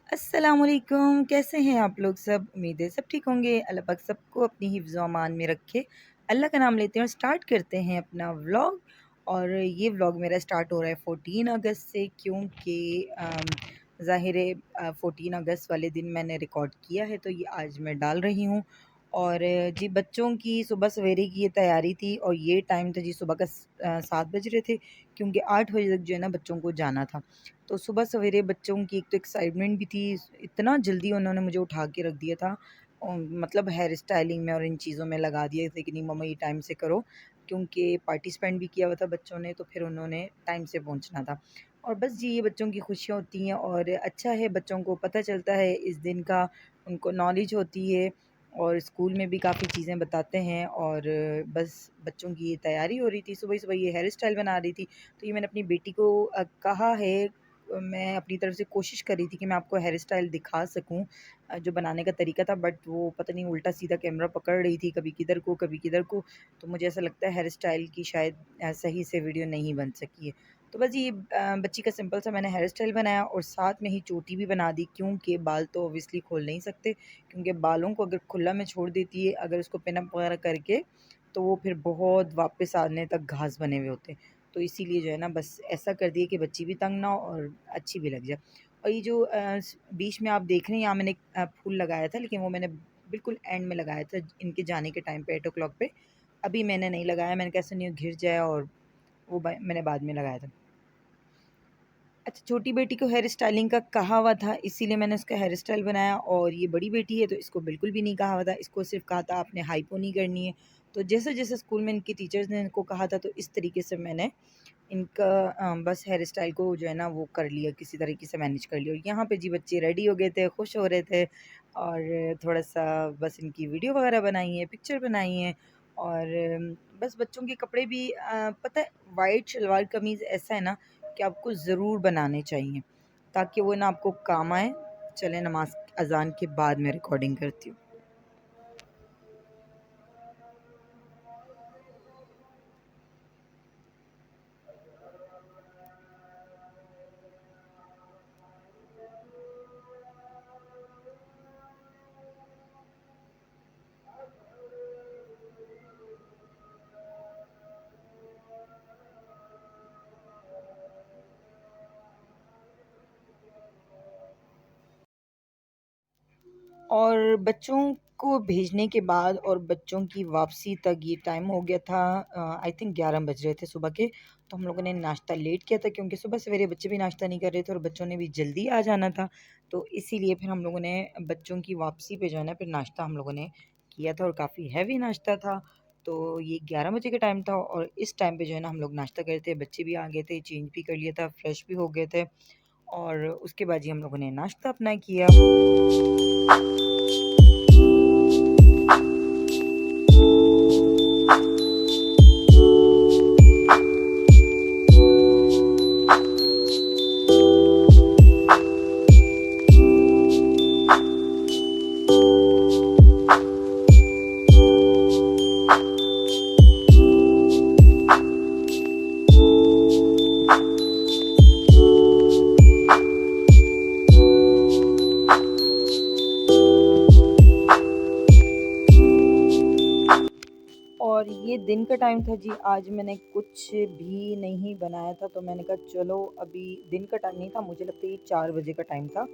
अस्सलामुअलैकुम, कैसे हैं आप लोग सब? उम्मीद है सब ठीक होंगे। अल्लाह पाक सबको अपनी हिफ्ज़ व अमान में रखे। अल्लाह का नाम लेते हैं और स्टार्ट करते हैं अपना व्लॉग। और ये व्लॉग मेरा स्टार्ट हो रहा है 14 अगस्त से, क्योंकि ज़ाहिर है 14 अगस्त वाले दिन मैंने रिकॉर्ड किया है, तो ये आज मैं डाल रही हूँ। और जी, बच्चों की सुबह सवेरे की ये तैयारी थी और ये टाइम था जी, सुबह का 7 बज रहे थे, क्योंकि 8 बजे तक जो है ना बच्चों को जाना था। तो सुबह सवेरे बच्चों की एक तो एक्साइटमेंट भी थी, इतना जल्दी उन्होंने मुझे उठा के रख दिया था। मतलब हेयर स्टाइलिंग में और इन चीज़ों में लगा दिए थे कि नहीं मम्मा ये टाइम से करो, क्योंकि पार्टिसिपेंट भी किया हुआ था बच्चों ने, तो फिर उन्होंने टाइम से पहुंचना था। और बस जी, ये बच्चों की खुशियाँ होती हैं और अच्छा है, बच्चों को पता चलता है इस दिन का, उनको नॉलेज होती है। और स्कूल में भी काफ़ी चीज़ें बताते हैं। और बस बच्चों की ये तैयारी हो रही थी, सुबह ही सुबह ये हेयर स्टाइल बना रही थी। तो ये मैंने अपनी बेटी को कहा है, मैं अपनी तरफ से कोशिश कर रही थी कि मैं आपको हेयर स्टाइल दिखा सकूं, जो बनाने का तरीका था, बट वो पता नहीं उल्टा सीधा कैमरा पकड़ रही थी, कभी किधर को कभी किधर को। तो मुझे ऐसा लगता है हेयर स्टाइल की शायद सही से वीडियो नहीं बन सकी है। तो बस ये बच्ची का सिंपल सा मैंने हेयर स्टाइल बनाया और साथ में ही चोटी भी बना दी, क्योंकि बाल तो ऑब्वियसली खोल नहीं सकते, क्योंकि बालों को अगर खुला में छोड़ देती है, अगर उसको पिन अप वगैरह करके, तो वो फिर बहुत वापस आने तक घास बने हुए होते हैं। तो इसीलिए जो है ना बस ऐसा कर दिया कि बच्ची भी तंग ना हो और अच्छी भी लग जाए। और ये जो बीच में आप देख रहे हैं, यहाँ मैंने एक फूल लगाया था, लेकिन वो मैंने बिल्कुल एंड में लगाया था इनके जाने के टाइम पे 8 o'clock पे। अभी मैंने नहीं लगाया, मैंने कहा ऐसा नहीं हो घिर जाए, और वो मैंने बाद में लगाया था। अच्छा, छोटी बेटी को हेयर स्टाइलिंग का कहा हुआ था, इसीलिए मैंने उसका हेयर स्टाइल बनाया। और ये बड़ी बेटी है, तो इसको बिल्कुल भी नहीं कहा हुआ था, इसको सिर्फ कहा था आपने हाइपो नहीं करनी है। तो जैसे जैसे स्कूल में इनके टीचर्स ने इनको कहा था, तो इस तरीके से मैंने इनका बस हेयर स्टाइल को जो है ना वो कर लिया, किसी तरीके से मैनेज कर लिया। और यहाँ पे जी बच्चे रेडी हो गए थे, खुश हो रहे थे, और थोड़ा सा बस इनकी वीडियो वगैरह बनाई है, पिक्चर बनाई है। और बस बच्चों के कपड़े भी पता है, वाइट शलवार कमीज़ ऐसा है ना कि आपको ज़रूर बनाने चाहिए, ताकि वो ना आपको काम आए। चलें, नमाज अज़ान के बाद मैं रिकॉर्डिंग करती हूँ। और बच्चों को भेजने के बाद और बच्चों की वापसी तक ये टाइम हो गया था, आई थिंक 11 बज रहे थे सुबह के। तो हम लोगों ने नाश्ता लेट किया था, क्योंकि सुबह सवेरे बच्चे भी नाश्ता नहीं कर रहे थे और बच्चों ने भी जल्दी आ जाना था। तो इसीलिए फिर हम लोगों ने बच्चों की वापसी पे जो है ना फिर नाश्ता हम लोगों ने किया था, और काफ़ी हैवी नाश्ता था। तो ये 11 बजे का टाइम था, और इस टाइम पे जो है ना हम लोग नाश्ता कर रहे थे, बच्चे भी आ गए थे, चेंज भी कर लिया था, फ्रेश भी हो गए थे। और उसके बाद जी हम लोगों ने नाश्ता अपना किया। और ये दिन का टाइम था जी, आज मैंने कुछ भी नहीं बनाया था, तो मैंने कहा चलो, अभी दिन का टाइम नहीं था, मुझे लगता है ये 4 बजे का टाइम था।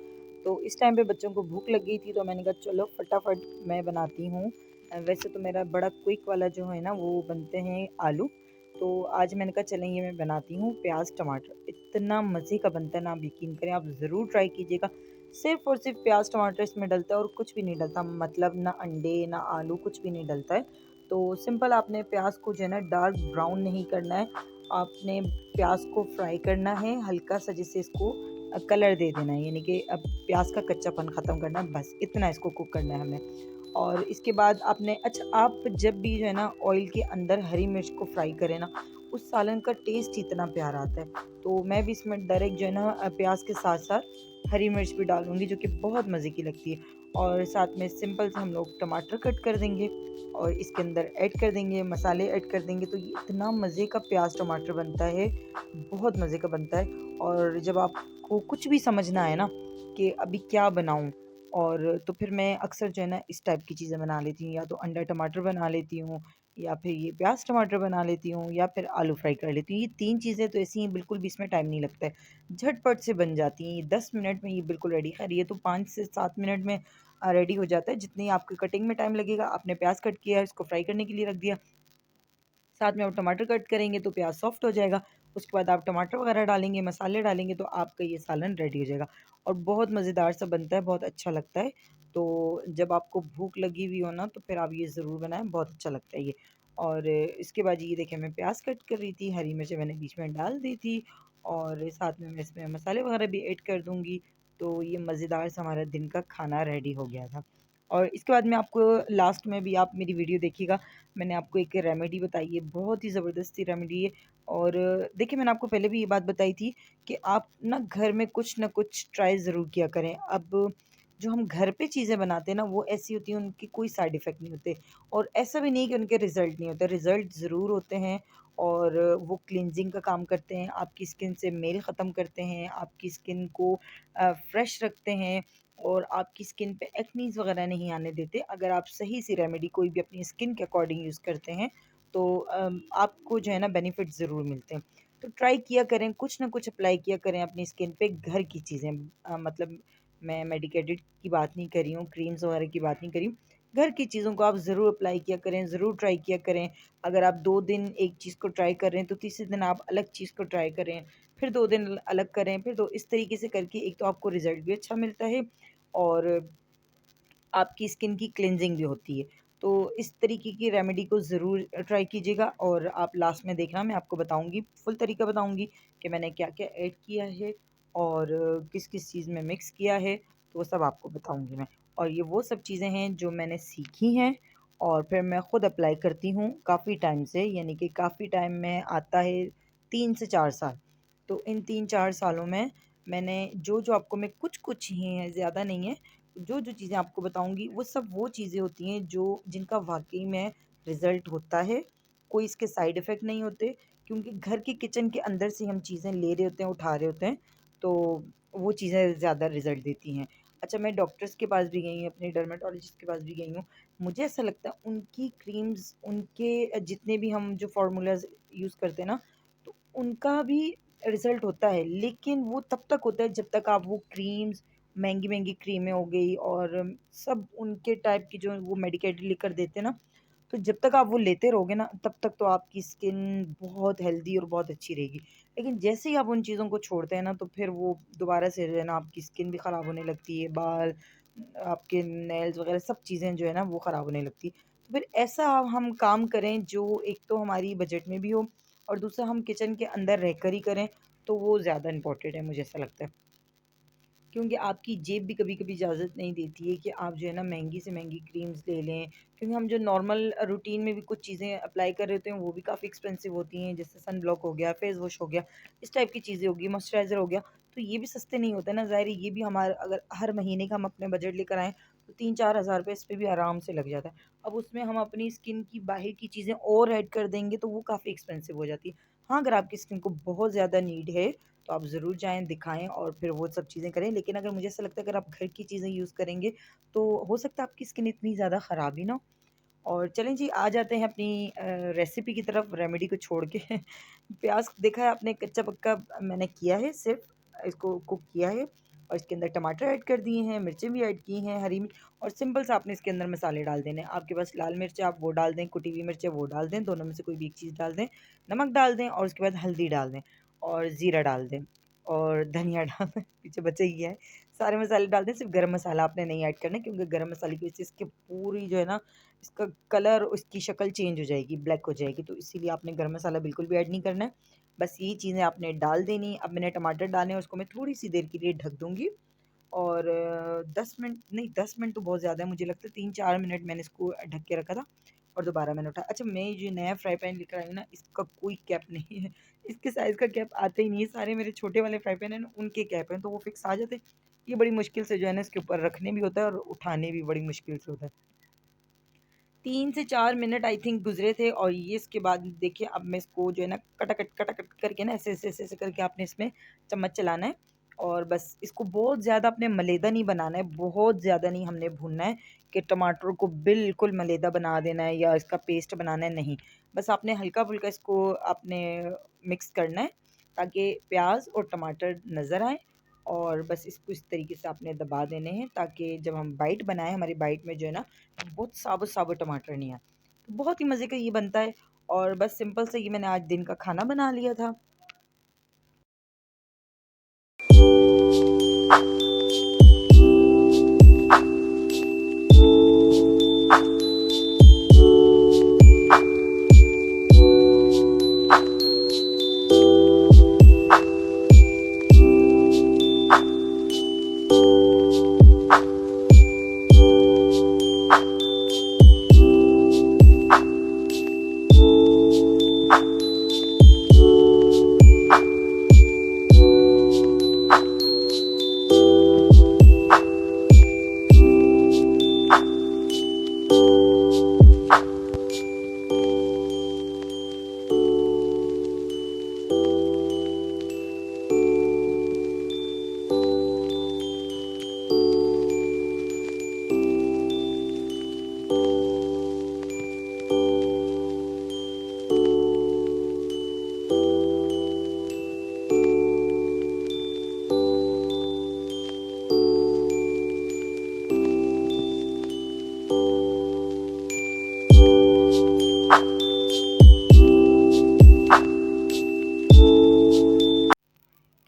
तो इस टाइम पे बच्चों को भूख लग गई थी, तो मैंने कहा चलो फटाफट मैं बनाती हूँ। वैसे तो मेरा बड़ा क्विक वाला जो है ना वो बनते हैं आलू। तो आज मैंने कहा चलें ये मैं बनाती हूँ प्याज टमाटर, इतना मज़े का बनता है ना, आप यकीन करें, आप ज़रूर ट्राई कीजिएगा। सिर्फ और सिर्फ प्याज टमाटर इसमें डलता है और कुछ भी नहीं डलता, मतलब ना अंडे ना आलू, कुछ भी नहीं डलता है। तो सिंपल आपने प्याज को जो है ना डार्क ब्राउन नहीं करना है, आपने प्याज को फ्राई करना है हल्का सा, जिससे इसको कलर दे देना है, यानी कि अब प्याज का कच्चापन ख़त्म करना है, बस इतना इसको कुक करना है हमें। और इसके बाद आपने, अच्छा, आप जब भी जो है ना ऑयल के अंदर हरी मिर्च को फ्राई करें ना, उस सालन का टेस्ट इतना प्यारा आता है। तो मैं भी इसमें डायरेक्ट जो है ना प्याज के साथ साथ हरी मिर्च भी डालूंगी, जो कि बहुत मज़े की लगती है। और साथ में सिंपल से हम लोग टमाटर कट कर देंगे और इसके अंदर ऐड कर देंगे, मसाले ऐड कर देंगे, तो ये इतना मज़े का प्याज टमाटर बनता है, बहुत मज़े का बनता है। और जब आपको कुछ भी समझ ना आए ना कि अभी क्या बनाऊँ? और तो फिर मैं अक्सर जो है ना इस टाइप की चीज़ें बना लेती हूँ, या तो अंडा टमाटर बना लेती हूँ, या फिर ये प्याज़ टमाटर बना लेती हूँ, या फिर आलू फ्राई कर लेती हूँ। ये 3 चीज़ें तो ऐसी हैं, बिल्कुल भी इसमें टाइम नहीं लगता है। झटपट से बन जाती हैं, ये 10 मिनट में ये बिल्कुल रेडी। ख़ैर ये तो 5 से 7 मिनट में रेडी हो जाता है। जितनी आपकी कटिंग में टाइम लगेगा, आपने प्याज़ कट किया, इसको फ्राई करने के लिए रख दिया। साथ में आप टमाटर कट करेंगे तो प्याज़ सॉफ्ट हो जाएगा। उसके बाद आप टमाटर वगैरह डालेंगे, मसाले डालेंगे, तो आपका ये सालन रेडी हो जाएगा और बहुत मज़ेदार सा बनता है, बहुत अच्छा लगता है। तो जब आपको भूख लगी हुई हो ना, तो फिर आप ये ज़रूर बनाएँ, बहुत अच्छा लगता है ये। और इसके बाद ये देखिए, मैं प्याज़ कट कर रही थी, हरी मिर्चें मैंने बीच में डाल दी थी और साथ में मैं इसमें मसाले वगैरह भी ऐड कर दूँगी। तो ये मज़ेदार सा हमारा दिन का खाना रेडी हो गया था। और इसके बाद मैं आपको लास्ट में भी, आप मेरी वीडियो देखिएगा, मैंने आपको एक रेमेडी बताई है, बहुत ही ज़बरदस्ती रेमेडी है। और देखिए, मैंने आपको पहले भी ये बात बताई थी कि आप ना घर में कुछ ना कुछ ट्राई ज़रूर किया करें। अब जो हम घर पे चीज़ें बनाते हैं ना, वो ऐसी होती हैं, उनके कोई साइड इफ़ेक्ट नहीं होते और ऐसा भी नहीं कि उनके रिज़ल्ट नहीं होते, रिज़ल्ट ज़रूर होते हैं। और वो क्लींजिंग का काम करते हैं, आपकी स्किन से मेल ख़त्म करते हैं, आपकी स्किन को फ्रेश रखते हैं और आपकी स्किन पे एक्नीज़ वगैरह नहीं आने देते। अगर आप सही सी रेमेडी कोई भी अपनी स्किन के अकॉर्डिंग यूज़ करते हैं, तो आपको जो है ना बेनिफिट ज़रूर मिलते हैं। तो ट्राई किया करें, कुछ ना कुछ अप्लाई किया करें अपनी स्किन पे, घर की चीज़ें, मतलब मैं मेडिकेटेड की बात नहीं कर रही हूँ, क्रीम्स वगैरह की बात नहीं कर रही हूँ। घर की चीज़ों को आप ज़रूर अप्लाई किया करें, ज़रूर ट्राई किया करें। अगर आप 2 दिन एक चीज़ को ट्राई कर रहे हैं, तो तीसरे दिन आप अलग चीज़ को ट्राई करें, फिर 2 दिन अलग करें, फिर 2, इस तरीके से करके एक तो आपको रिज़ल्ट भी अच्छा मिलता है और आपकी स्किन की क्लींजिंग भी होती है। तो इस तरीके की रेमेडी को ज़रूर ट्राई कीजिएगा और आप लास्ट में देखना, मैं आपको बताऊँगी, फुल तरीका बताऊँगी कि मैंने क्या-क्या ऐड किया है और किस-किस चीज़ में मिक्स किया है, तो वो सब आपको बताऊँगी मैं। और ये वो सब चीज़ें हैं जो मैंने सीखी हैं और फिर मैं खुद अप्लाई करती हूँ काफ़ी टाइम से, यानी कि काफ़ी टाइम में आता है 3 से 4 साल। तो इन 3-4 सालों में मैंने जो-जो आपको, मैं कुछ-कुछ ही हैं, ज़्यादा नहीं है, जो-जो चीज़ें आपको बताऊँगी, वो सब वो चीज़ें होती हैं जो जिनका वाक़ई में रिज़ल्ट होता है। कोई इसके साइड इफ़ेक्ट नहीं होते, क्योंकि घर के किचन के अंदर से हम चीज़ें ले रहे होते हैं, उठा रहे होते हैं, तो वो चीज़ें ज़्यादा रिज़ल्ट देती हैं। अच्छा, मैं डॉक्टर्स के पास भी गई हूँ, अपने डर्मेटोलॉजिस्ट के पास भी गई हूँ। मुझे ऐसा लगता है उनकी क्रीम्स, उनके जितने भी हम जो फ़ॉर्मूलाज़ यूज़ करते हैं ना, तो उनका भी रिज़ल्ट होता है, लेकिन वो तब तक होता है जब तक आप वो क्रीम्स, महँगी-महँगी क्रीमें हो गई और सब उनके टाइप की जो वो मेडिकेटेड लिकर देते हैं ना, तो जब तक आप वो लेते रहोगे ना, तब तक तो आपकी स्किन बहुत हेल्दी और बहुत अच्छी रहेगी। लेकिन जैसे ही आप उन चीज़ों को छोड़ते हैं ना, तो फिर वो दोबारा से जो है ना, आपकी स्किन भी ख़राब होने लगती है, बाल, आपके नेल्स वग़ैरह सब चीज़ें जो है ना, वो ख़राब होने लगती है। तो फिर ऐसा हम काम करें जो एक तो हमारी बजट में भी हो और दूसरा हम किचन के अंदर रहकर ही करें, तो वो ज़्यादा इम्पोर्टेंट है, मुझे ऐसा लगता है। क्योंकि आपकी जेब भी कभी-कभी इजाज़त नहीं देती है कि आप जो है ना महँगी से महँगी क्रीम्स ले लें, क्योंकि हम जो नॉर्मल रूटीन में भी कुछ चीज़ें अप्लाई कर रहे होते हैं, वो भी काफ़ी एक्सपेंसिव होती हैं, जैसे सन ब्लॉक हो गया, फेस वॉश हो गया, इस टाइप की चीज़ें हो गई, मॉइस्चराइज़र हो गया, तो ये भी सस्ते नहीं होते ना, ज़ाहिर है ये भी हमारा, अगर हर महीने का हम अपने बजट लेकर आएँ, तो 3-4 हज़ार रुपए इस पे भी आराम से लग जाता है। अब उसमें हम अपनी स्किन की बाहर की चीज़ें और ऐड कर देंगे, तो वो काफ़ी एक्सपेंसिव हो जाती है। हाँ, अगर आपकी स्किन को बहुत ज़्यादा नीड है, तो आप ज़रूर जाएँ, दिखाएँ और फिर वो सब चीज़ें करें। लेकिन अगर मुझे ऐसा लगता है, अगर आप घर की चीज़ें यूज़ करेंगे, तो हो सकता है आपकी स्किन इतनी ज़्यादा ख़राब ही ना हो। और चलें जी, आ जाते हैं अपनी रेसिपी की तरफ, रेमेडी को छोड़ के। प्याज़ देखा है आपने, कच्चा-पक्का मैंने किया है, सिर्फ़ इसको कुक किया है और इसके अंदर टमाटर ऐड कर दिए हैं, मिर्चें भी ऐड की हैं, हरी मिर्च, और सिंपल सा आपने इसके अंदर मसाले डाल देने हैं। आपके पास लाल मिर्च है, आप वो डाल दें, कुटी हुई मिर्च है, वो डाल दें, दोनों में से कोई भी एक चीज़ डाल दें, नमक डाल दें और उसके बाद हल्दी डाल दें और ज़ीरा डाल दें और धनिया डाल दें, पीछे बचा ही गया है। सारे मसाले डाल दें, सिर्फ़ गरम मसाला आपने नहीं ऐड करना है, क्योंकि गरम मसाले की वज़ह से इसकी पूरी जो है ना, इसका कलर, उसकी शक्ल चेंज हो जाएगी, ब्लैक हो जाएगी, तो इसीलिए आपने गरम मसाला बिल्कुल भी ऐड नहीं करना है। बस ये चीज़ें आपने डाल देनी। अब मैंने टमाटर डाले हैं, उसको मैं थोड़ी-सी देर के लिए ढक दूँगी और 10 मिनट नहीं, 10 मिनट तो बहुत ज़्यादा है, मुझे लगता है 3-4 मिनट मैंने इसको ढक के रखा था और दोबारा मैंने उठाया। अच्छा, मैं ये जो नया फ्राई पैन लेकर आई हूँ ना, इसका कोई कैप नहीं है, इसके साइज़ का कैप आता ही नहीं है, सारे मेरे छोटे वाले फ्राई पैन हैं ना, उनके कैप हैं, तो वो फिक्स आ जाते हैं। ये बड़ी मुश्किल से जो है ना, इसके ऊपर रखने भी होता है और उठाने भी बड़ी मुश्किल से होता है। 3 से 4 मिनट आई थिंक गुज़रे थे और ये इसके बाद देखिए, अब मैं इसको जो है ना, कटाकट करके ना, ऐसे करके आपने इसमें चम्मच चलाना है और बस इसको बहुत ज़्यादा अपने मलेदा नहीं बनाना है, बहुत ज़्यादा नहीं हमने भूनना है कि टमाटर को बिल्कुल मलेदा बना देना है या इसका पेस्ट बनाना है, नहीं। बस आपने हल्का-फुल्का इसको आपने मिक्स करना है ताकि प्याज़ और टमाटर नज़र आएँ, और बस इसको इस तरीके से आपने दबा देने हैं ताकि जब हम बाइट बनाएँ, हमारी बाइट में जो है ना बहुत साबुत-साबुत टमाटर नहीं आए। तो बहुत ही मज़े का ये बनता है, और बस सिंपल से ये मैंने आज दिन का खाना बना लिया था।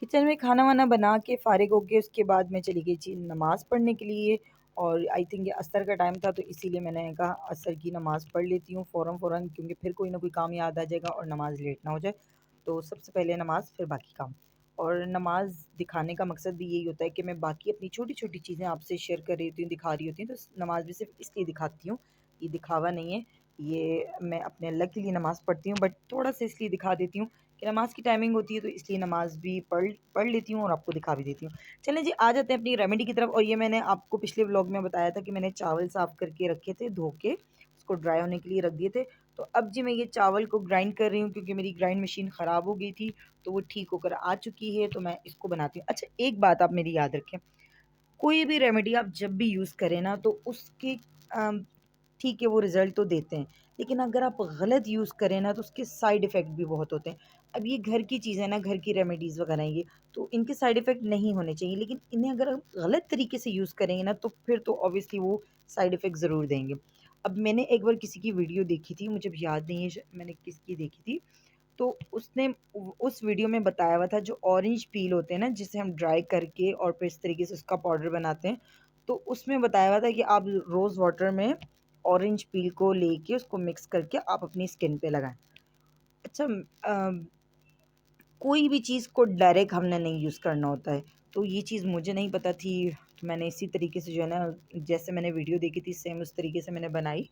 किचन में खाना-वाना बना के फ़ारिग होके उसके बाद मैं चली गई थी नमाज़ पढ़ने के लिए, और आई थिंक ये असर का टाइम था, तो इसीलिए मैंने कहा असर की नमाज़ पढ़ लेती हूँ फ़ौरन-फ़ौरन, क्योंकि फिर कोई ना कोई काम याद आ जाएगा और नमाज़ लेट ना हो जाए। तो सबसे पहले नमाज़, फिर बाकी काम। और नमाज़ दिखाने का मकसद भी यही होता है कि मैं बाकी अपनी छोटी-छोटी चीज़ें आपसे शेयर कर रही होती हूँ, दिखा रही होती हूँ, तो नमाज़ भी सिर्फ़ इसलिए दिखाती हूँ, ये दिखावा नहीं है। ये मैं अपने अल्लाह के लिए नमाज़ पढ़ती हूँ, बट थोड़ा-सा इसलिए दिखा देती हूँ कि नमाज़ की टाइमिंग होती है, तो इसलिए नमाज़ भी पढ़ पढ़ लेती हूँ और आपको दिखा भी देती हूँ। चलें जी, आ जाते हैं अपनी रेमेडी की तरफ। और ये मैंने आपको पिछले व्लॉग में बताया था कि मैंने चावल साफ़ करके रखे थे, धो के, उसको ड्राई होने के लिए रख दिए थे। तो अब जी मैं ये चावल को ग्राइंड कर रही हूँ, क्योंकि मेरी ग्राइंड मशीन ख़राब हो गई थी, तो वो ठीक होकर आ चुकी है, तो मैं इसको बनाती हूँ। अच्छा, एक बात आप मेरी याद रखें, कोई भी रेमेडी आप जब भी यूज़ करें ना, तो उसके अम, ठीक है वो रिज़ल्ट तो देते हैं, लेकिन अगर आप गलत यूज़ करें ना, तो उसके साइड इफ़ेक्ट भी बहुत होते हैं। अब ये घर की चीज़ें ना, घर की रेमेडीज़ वगैरह हैं ये, तो इनके साइड इफ़ेक्ट नहीं होने चाहिए, लेकिन इन्हें अगर आप गलत तरीके से यूज़ करेंगे ना, तो फिर तो ऑब्वियसली वो साइड इफ़ेक्ट ज़रूर देंगे। अब मैंने एक बार किसी की वीडियो देखी थी, मुझे अब याद नहीं है मैंने किसकी देखी थी, तो उसने उस वीडियो में बताया हुआ था, जो ऑरेंज पील होते हैं ना, जिसे हम ड्राई करके और फिर इस तरीके से उसका पाउडर बनाते हैं, तो उसमें बताया हुआ था कि आप रोज़ वाटर में ऑरेंज पील को लेके उसको मिक्स करके आप अपनी स्किन पे लगाएं। अच्छा, कोई भी चीज़ को डायरेक्ट हमने नहीं यूज़ करना होता है, तो ये चीज़ मुझे नहीं पता थी, तो मैंने इसी तरीके से जो है ना, जैसे मैंने वीडियो देखी थी सेम उस तरीके से मैंने बनाई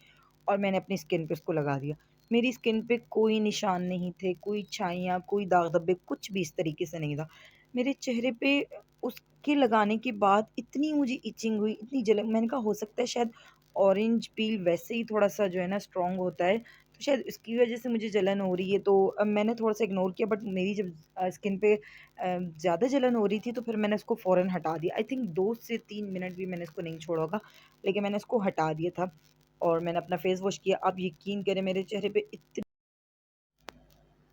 और मैंने अपनी स्किन पे उसको लगा दिया। मेरी स्किन पे कोई निशान नहीं थे, कोई छाइयाँ, कोई दाग-धब्बे, कुछ भी इस तरीके से नहीं था। मेरे चेहरे पे उसके लगाने के बाद इतनी मुझे इचिंग हुई, इतनी जलन, मैंने कहा हो सकता है शायद ऑरेंज पील वैसे ही थोड़ा-सा जो है ना स्ट्रॉन्ग होता है, तो शायद इसकी वजह से मुझे जलन हो रही है। तो मैंने थोड़ा-सा इग्नोर किया, बट मेरी जब स्किन पे ज़्यादा जलन हो रही थी, तो फिर मैंने इसको फ़ौरन हटा दिया। आई थिंक 2 से 3 मिनट भी मैंने इसको नहीं छोड़ा होगा, लेकिन मैंने इसको हटा दिया था और मैंने अपना फेस वॉश किया। आप यकीन करें, मेरे चेहरे पे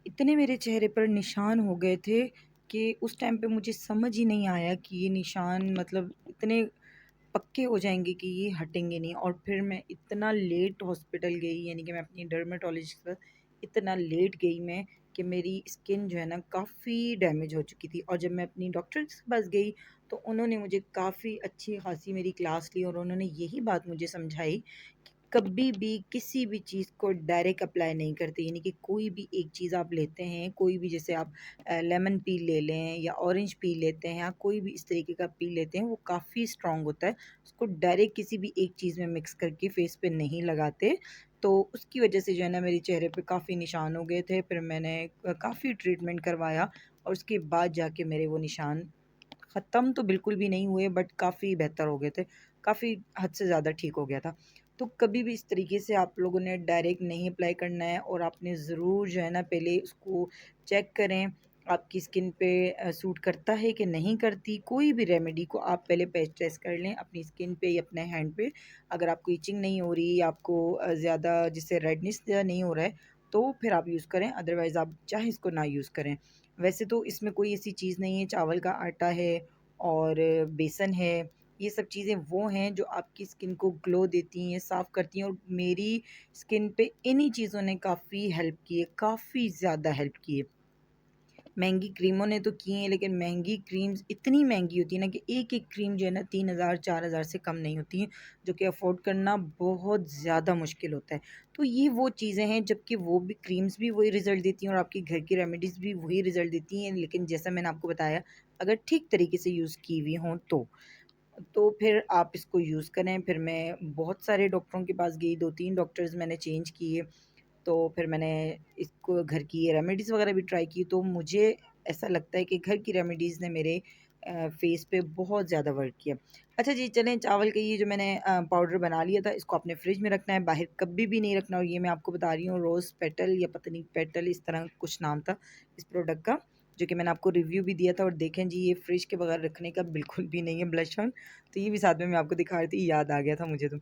इतने मेरे चेहरे पर निशान हो गए थे कि उस टाइम पे मुझे समझ ही नहीं आया कि ये निशान मतलब इतने पक्के हो जाएँगे कि ये हटेंगे नहीं। और फिर मैं इतना लेट हॉस्पिटल गई, यानी कि मैं अपनी डर्मेटोलॉजिस्ट के पास इतना लेट गई मैं, कि मेरी स्किन जो है ना काफ़ी डैमेज हो चुकी थी। और जब मैं अपनी डॉक्टर के पास गई, तो उन्होंने मुझे काफ़ी अच्छी खासी मेरी क्लास ली और उन्होंने यही बात मुझे समझाई कि कभी भी किसी भी चीज़ को डायरेक्ट अप्लाई नहीं करते, यानी कि कोई भी एक चीज़ आप लेते हैं, कोई भी, जैसे आप लेमन पील ले लें या ऑरेंज पील लेते हैं या कोई भी इस तरीके का पील लेते हैं, वो काफ़ी स्ट्रॉन्ग होता है। उसको डायरेक्ट किसी भी एक चीज़ में मिक्स करके फेस पे नहीं लगाते। तो उसकी वजह से जो है ना, मेरे चेहरे पे काफ़ी निशान हो गए थे। फिर मैंने काफ़ी ट्रीटमेंट करवाया और उसके बाद जाके मेरे वो निशान ख़त्म तो बिल्कुल भी नहीं हुए, बट काफ़ी बेहतर हो गए थे, काफ़ी हद से ज़्यादा ठीक हो गया था। तो कभी भी इस तरीके से आप लोगों ने डायरेक्ट नहीं अप्लाई करना है, और आपने ज़रूर जो है ना पहले उसको चेक करें आपकी स्किन पे सूट करता है कि नहीं करती। कोई भी रेमेडी को आप पहले पैच टेस्ट कर लें अपनी स्किन पे या अपने हैंड पे। अगर आपको इचिंग नहीं हो रही, आपको ज़्यादा जिससे रेडनेस नहीं हो रहा है, तो फिर आप यूज़ करें, अदरवाइज़ आप चाहे इसको ना यूज़ करें। वैसे तो इसमें कोई ऐसी चीज़ नहीं है, चावल का आटा है और बेसन है, ये सब चीज़ें वो हैं जो आपकी स्किन को ग्लो देती हैं, साफ़ करती हैं, और मेरी स्किन पे इन्हीं चीज़ों ने काफ़ी हेल्प की है, काफ़ी ज़्यादा हेल्प की है। महँगी क्रीमों ने तो की हैं, लेकिन महँगी क्रीम्स इतनी महँगी होती है ना कि एक-एक क्रीम जो है ना 3000 4000 से कम नहीं होती हैं, जो कि अफ़ोर्ड करना बहुत ज़्यादा मुश्किल होता है। तो ये वो चीज़ें हैं, जबकि वो भी क्रीम्स भी वही रिज़ल्ट देती हैं और आपकी घर की रेमेडीज़ भी वही रिज़ल्ट देती हैं, लेकिन जैसा मैंने आपको बताया, अगर ठीक तरीके से यूज़ की हुई हों तो। तो फिर आप इसको यूज़ करें। फिर मैं बहुत सारे डॉक्टरों के पास गई, 2-3 डॉक्टर्स मैंने चेंज किए। तो फिर मैंने इसको घर की रेमेडीज़ वगैरह भी ट्राई की, तो मुझे ऐसा लगता है कि घर की रेमेडीज़ ने मेरे फेस पे बहुत ज़्यादा वर्क किया। अच्छा जी, चलें, चावल का ये जो मैंने पाउडर बना लिया था, इसको आपने फ्रिज में रखना है, बाहर कभी भी नहीं रखना। और ये मैं आपको बता रही हूँ, रोज़ पेटल या पता नहीं पेटल, इस तरह कुछ नाम था इस प्रोडक्ट का, जो कि मैंने आपको रिव्यू भी दिया था। और देखें जी, ये फ्रिज के बगैर रखने का बिल्कुल भी नहीं है ब्लश ऑन। तो ये भी साथ में मैं आपको दिखा रही थी, याद आ गया था मुझे तो।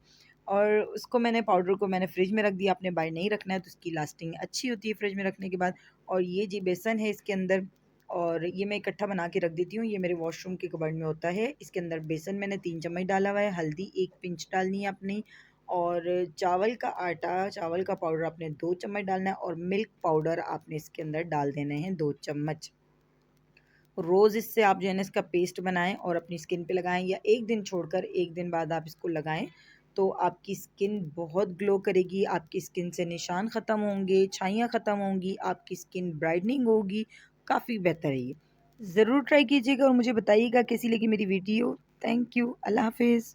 और उसको मैंने पाउडर को मैंने फ्रिज में रख दिया। आपने बाहर नहीं रखना है, तो उसकी लास्टिंग अच्छी होती है फ्रिज में रखने के बाद। और ये जी बेसन है इसके अंदर, और ये मैं इकट्ठा बना के रख देती हूँ। ये मेरे वॉशरूम के कबर्ड में होता है। इसके अंदर बेसन मैंने 3 चम्मच डाला हुआ है, हल्दी 1 पिंच डालनी है अपनी, और चावल का आटा, चावल का पाउडर आपने 2 चम्मच डालना है, और मिल्क पाउडर आपने इसके अंदर डाल देने हैं 2 चम्मच। रोज़ इससे आप जो है ना इसका पेस्ट बनाएँ और अपनी स्किन पे लगाएँ, या 1 दिन छोड़कर 1 दिन बाद आप इसको लगाएँ, तो आपकी स्किन बहुत ग्लो करेगी, आपकी स्किन से निशान ख़त्म होंगे, छाइयाँ ख़त्म होंगी, आपकी स्किन ब्राइटनिंग होगी, काफ़ी बेहतर है ये। ज़रूर ट्राई कीजिएगा और मुझे बताइएगा कैसी लगी मेरी वीडियो। Thank you. अल्लाह हाफ़िज़।